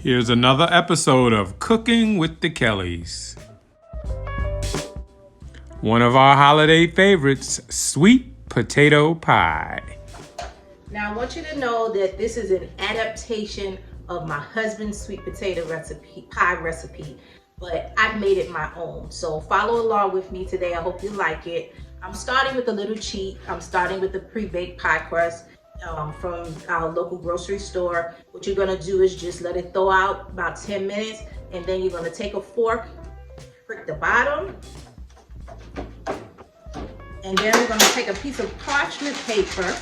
Here's another episode of Cooking with the Kellys. One of our holiday favorites, sweet potato pie. Now I want you to know that this is an adaptation of my husband's sweet potato pie recipe, but I've made it my own. So follow along with me today. I hope you like it. I'm starting with a little cheat. I'm starting with the pre-baked pie crust from our local grocery store. What you're gonna do is just let it thaw out about 10 minutes, and then you're gonna take a fork, prick the bottom, and then we're gonna take a piece of parchment paper,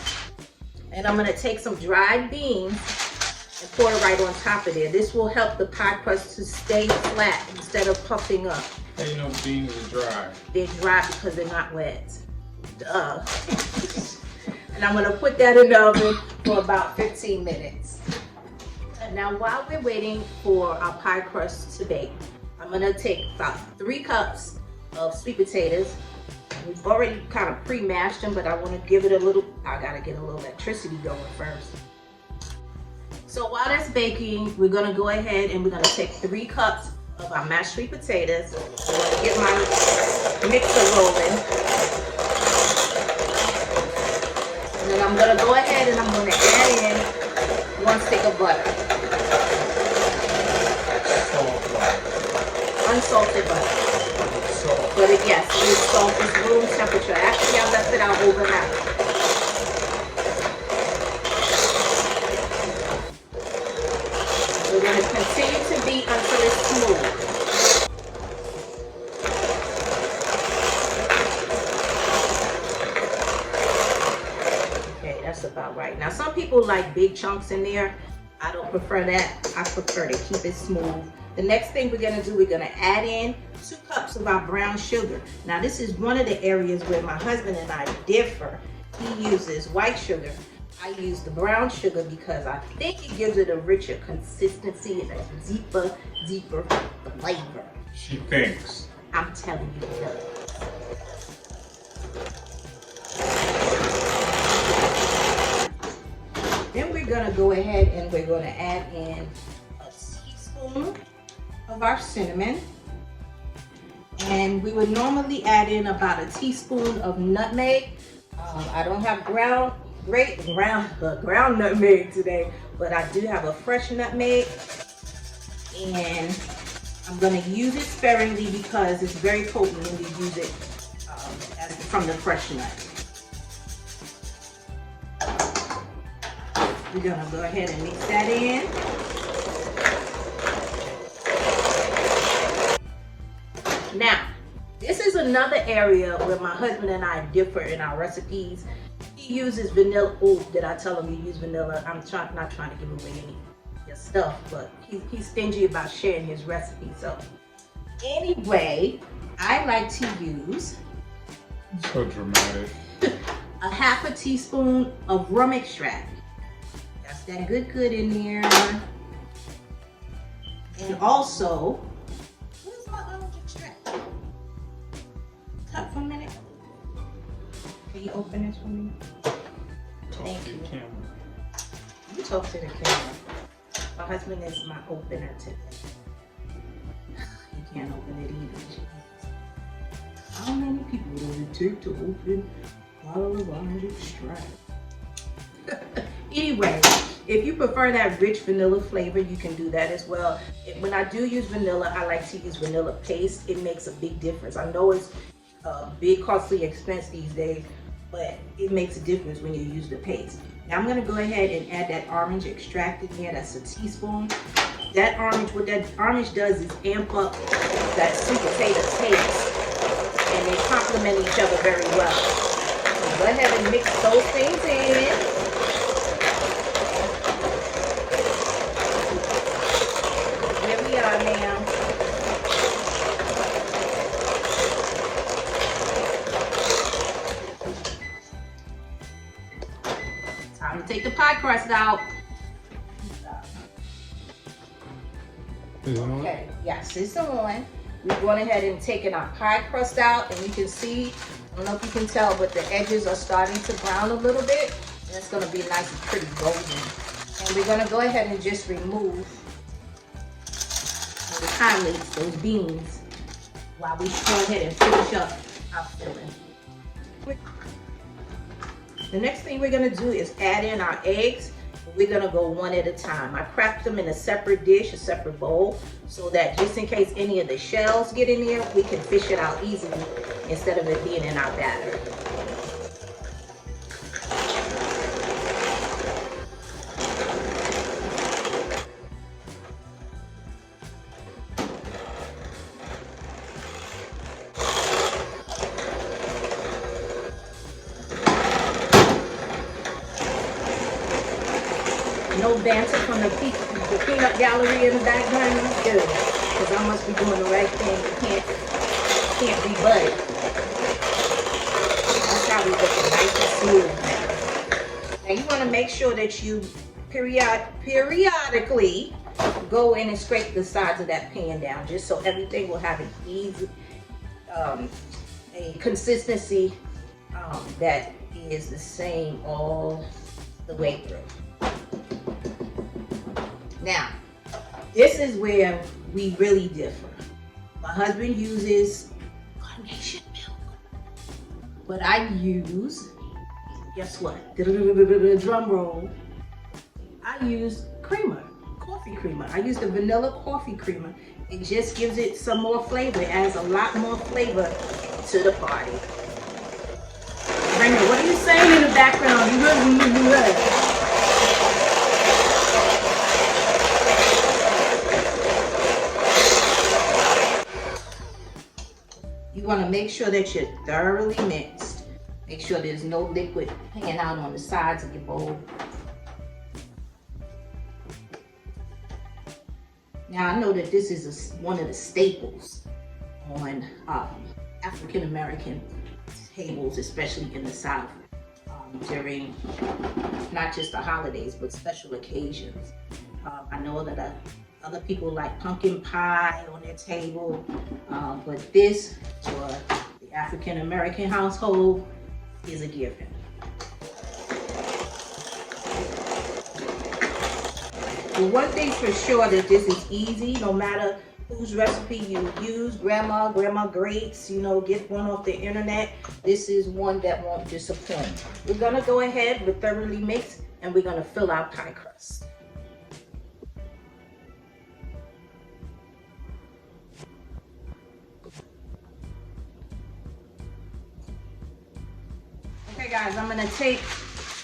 and I'm gonna take some dried beans and pour it right on top of there. This will help the pie crust to stay flat instead of puffing up. How you know beans are dry? They're dry because they're not wet. Duh. And I'm gonna put that in the oven for about 15 minutes. And now while we're waiting for our pie crust to bake, I'm gonna take about 3 cups of sweet potatoes. We've already kind of pre-mashed them, but I wanna give it a little, I gotta get a little electricity going first. So while that's baking, we're gonna go ahead and we're gonna take 3 cups of our mashed sweet potatoes. I'm gonna get my mixer rolling. And then I'm gonna go ahead and I'm gonna add in 1 stick of butter. Unsalted butter. But yes, this salt is room temperature. Actually, I left it out overnight. We're gonna continue to beat until it's smooth. About right. Now some people like big chunks in there. I don't prefer that. I prefer to keep it smooth. The next thing we're gonna do, we're gonna add in 2 cups of our brown sugar. Now this is one of the areas where my husband and I differ. He uses white sugar. I use the brown sugar because I think it gives it a richer consistency and a deeper flavor. She thinks. I'm telling you it does. Then we're gonna go ahead and we're gonna add in a teaspoon of our cinnamon. And we would normally add in about a teaspoon of nutmeg. I don't have ground nutmeg today, but I do have a fresh nutmeg. And I'm gonna use it sparingly because it's very potent when you use it from the fresh nut. We're gonna go ahead and mix that in. Now, this is another area where my husband and I differ in our recipes. He uses vanilla. Oh, did I tell him you use vanilla? I'm not trying to give away any of your stuff, but he's stingy about sharing his recipe. So anyway, I like to use So dramatic. a half a teaspoon of rum extract. That's that good in there. And also, where's my orange extract? Cut for a minute. Can you open this for me? Thank you. You talk to the camera. My husband is my opener today. He can't open it either. How many people does it take to open a bottle of orange extract? Anyway, if you prefer that rich vanilla flavor, you can do that as well. When I do use vanilla, I like to use vanilla paste. It makes a big difference. I know it's a big costly expense these days, but it makes a difference when you use the paste. Now I'm gonna go ahead and add that orange extract in here. That's a teaspoon. That orange, what that orange does is amp up that sweet potato taste, and they complement each other very well. So go ahead and mix those things in. Now. Time to take the pie crust out. Okay, yes, it's on. We've gone ahead and taken our pie crust out, and you can see, I don't know if you can tell, but the edges are starting to brown a little bit, and it's gonna be nice and pretty golden. And we're gonna go ahead and just remove highlights, those beans, while we go ahead and finish up our filling. The next thing we're gonna do is add in our eggs. We're gonna go one at a time. I cracked them in a separate dish, a separate bowl, so that just in case any of the shells get in there, we can fish it out easily instead of it being in our batter. No banter from the peanut gallery in the background. Good, because I must be doing the right thing. You can't rebut it. That's how we get it nice and smooth. Now you want to make sure that you periodically go in and scrape the sides of that pan down, just so everything will have an easy, a consistency that is the same all the way through. Now, this is where we really differ. My husband uses carnation milk, but I use, guess what? Drum roll. I use creamer, coffee creamer. I use the vanilla coffee creamer. It just gives it some more flavor. It adds a lot more flavor to the party. Brenda, what are you saying in the background? You really. You want to make sure that you're thoroughly mixed. Make sure there's no liquid hanging out on the sides of your bowl. Now I know that this is one of the staples on African American tables, especially in the South, during not just the holidays but special occasions. I know that other people like pumpkin pie on their table, but this, for the African American household, is a given. Well, one thing's for sure, that this is easy, no matter whose recipe you use, grandma, greats, get one off the internet. This is one that won't disappoint. We're gonna go ahead with thoroughly mixed, and we're gonna fill our pie crust. Okay guys, I'm gonna take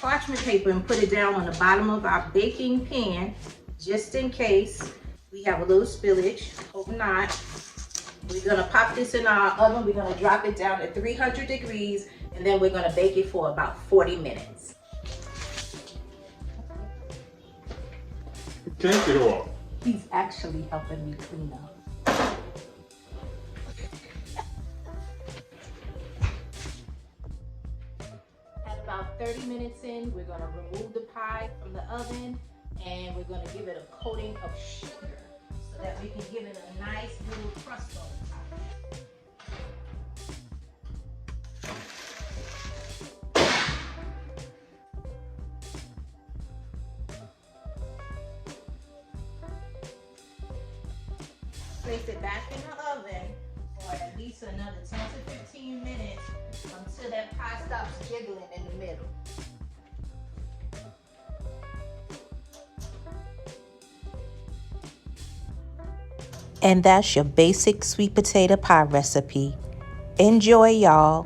parchment paper and put it down on the bottom of our baking pan, just in case we have a little spillage. Hope not. We're gonna pop this in our oven. We're gonna drop it down to 300 degrees, and then we're gonna bake it for about 40 minutes. Take it off. He's actually helping me clean up. At about 30 minutes in, we're gonna remove the pie from the oven, and we're gonna give it a coating of sugar so that we can give it a nice little crust on the top. Place it back in the oven for at least another 10 to 15 minutes until that pie stops jiggling in the middle. And that's your basic sweet potato pie recipe. Enjoy, y'all.